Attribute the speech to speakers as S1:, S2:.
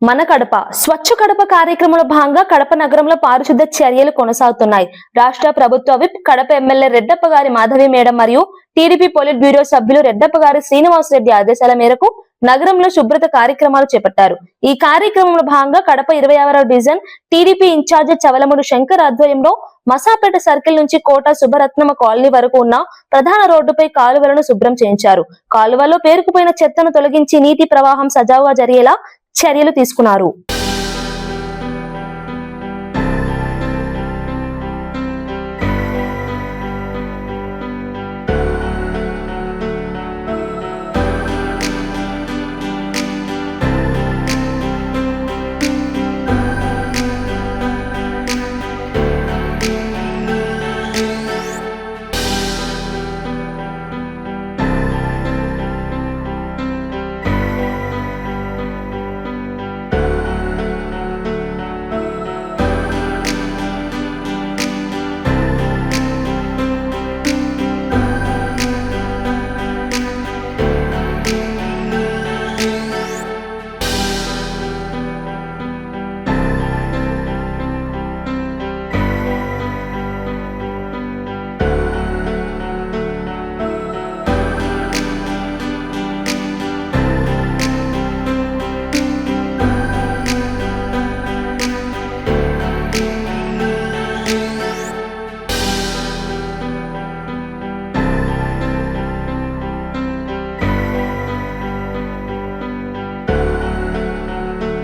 S1: మన కడప స్వచ్ఛ కడప కార్యక్రమంలో భాగంగా కడప నగరంలో పారిశుద్ధ చర్యలు కొనసాగుతున్నాయి. రాష్ట్ర ప్రభుత్వ విప్ కడప ఎమ్మెల్యే రెడ్డప్ప గారి మాధవి మేడం మరియు టీడీపీ పొలిట్ బ్యూరో సభ్యులు రెడ్డప్ప గారి శ్రీనివాసరెడ్డి ఆదేశాల మేరకు నగరంలో శుభ్రత కార్యక్రమాలు చేపట్టారు. ఈ కార్యక్రమంలో భాగంగా కడప 26వ division TDP incharge Chavalamudi Shankar ఆధ్వర్యంలో మసాపేట సర్కిల్ నుంచి కోట శుభరత్నమ కాలనీ వరకు ఉన్న ప్రధాన రోడ్డుపై కాలువలను శుభ్రం చేయించారు. కాలువలో పేరుకుపోయిన చెత్తను తొలగించి నీటి ప్రవాహం సజావుగా జరిగేలా చర్యలు తీసుకున్నారు.